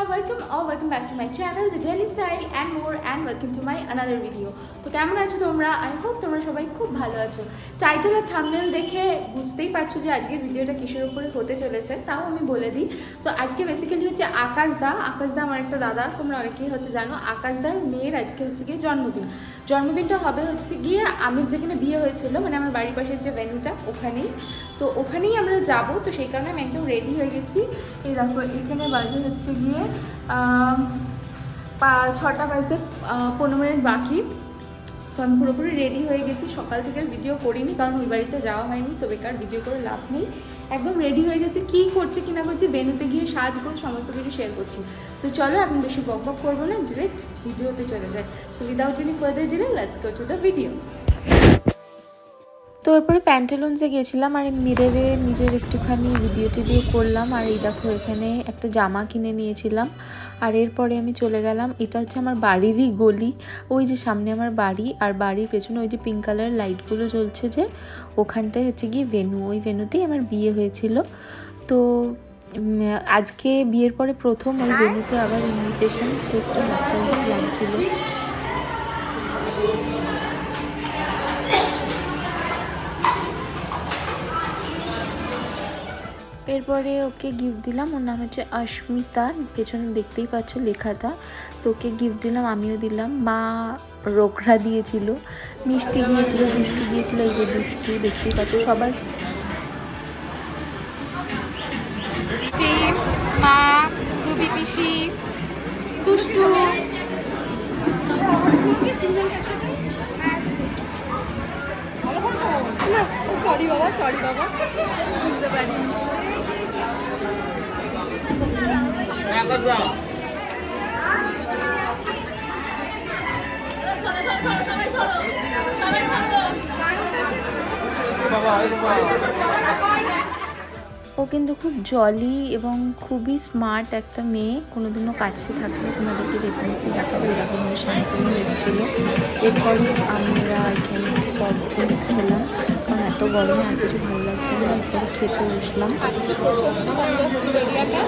welcome back to my channel The Daily Style and more and welcome to my another video. তো কেমন আছো তোমরা? I hope তোমরা সবাই খুব ভালো আছো। টাইটেল আর থাম্বনেল দেখে বুঝতেই পারছো যে আজকের ভিডিওটা কিসের উপরে হতে চলেছে, তাও আমি বলে দিই। তো আজকে বেসিক্যালি হচ্ছে আকাশদা আমার একটা দাদা, তোমরা অনেকেই হয়তো জানো। আকাশদার মেয়ের আজকে হচ্ছে গিয়ে জন্মদিনটা হবে হচ্ছে গিয়ে আমির যেখানে বিয়ে হয়েছিল, মানে আমার বাড়ির পাশের যে ভেন্যুটা ওখানেই। তো ওখানেই আমরা যাব, তো সেই কারণে আমি একদম রেডি হয়ে গেছি। এই দেখো এখানে বাজে হচ্ছে গিয়ে 6টা বাজতে 15 মিনিট বাকি। তো আমি পুরোপুরি রেডি হয়ে গেছি, সকাল থেকে ভিডিও করিনি কারণ ওই বাড়িতে যাওয়া হয়নি, তো বেকার ভিডিও করে লাভ নেই। একদম রেডি হয়ে গেছি, কী করছে কি না করছি, ভেন্যুতে গিয়ে সাজগোজ সমস্ত কিছু শেয়ার করছি। সো চলো এখন বেশি বক করবো না, ডিরেক্ট ভিডিওতে চলে যায়। So without any further delay let's go to the video. তো এরপরে প্যান্টালুন্সে গিয়েছিলাম আর মিররে নিজের একটুখানি ভিডিও টিডিও করলাম। আর এই দেখো এখানে একটা জামা কিনে নিয়েছিলাম। আর এরপরে আমি চলে গেলাম, এটা হচ্ছে আমার বাড়িরই গলি, ওই যে সামনে আমার বাড়ি, আর বাড়ির পেছনে ওই যে পিঙ্ক কালার লাইটগুলো জ্বলছে যে, ওখানটায় হচ্ছে গিয়ে ভেন্যু, ওই ভেন্যুতেই আমার বিয়ে হয়েছিল। তো আজকে বিয়ের পরে প্রথম ওই ভেন্যুতে আবার ইনভিটেশন, সো একটু নস্টালজিক লাগছিল। এরপরে ওকে গিফট দিলাম, ওর নাম হচ্ছে অস্মিতা, পেছনে দেখতেই পাচ্ছ লেখাটা। তো ওকে গিফট দিলাম, আমিও দিলাম। মা রোকড়া দিয়েছিল, মিষ্টি দিয়েছিল, দুষ্টু দিয়েছিল, এই যে দুষ্টু দেখতেই পাচ্ছ সবার। মা, রুবি পিসি, দুষ্টু, সরি বাবা বুঝতে পারি। ও কিন্তু খুব জলি এবং খুবই স্মার্ট একটা মেয়ে, কোনোদিনও কাছে থাকলে তোমাদেরকে ডেফিনেটলি দেখাবো। এরকম শান্তনু এসেছিলো। এরপরে আমরা এখানে একটু সফট ড্রিঙ্কস খেলাম, কারণ এত গরমে আর কিছু ভালো লাগছিল না। এরপরে খেতে বসলাম। প্রচণ্ড কনজাস্টেড এরিয়াটা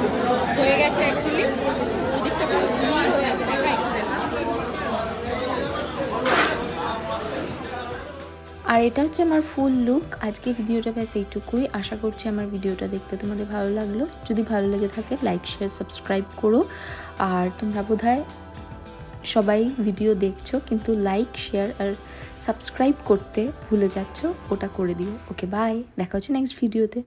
হয়ে গেছে অ্যাকচুয়ালি, ওদিকটা পুরো ভিড় হয়ে আছে। আর এটা হচ্ছে আমার ফুল লুক। আজকে ভিডিওটা ব্যাস এইটুকুই। আশা করছি আমার ভিডিওটা দেখতে তোমাদের ভালো লাগলো। যদি ভালো লেগে থাকে লাইক শেয়ার সাবস্ক্রাইব করো। আর তোমরা বোধহয় সবাই ভিডিও দেখছো কিন্তু লাইক শেয়ার আর সাবস্ক্রাইব করতে ভুলে যাচ্ছ, ওটা করে দিও। ওকে বাই, দেখা হচ্ছে নেক্সট ভিডিওতে।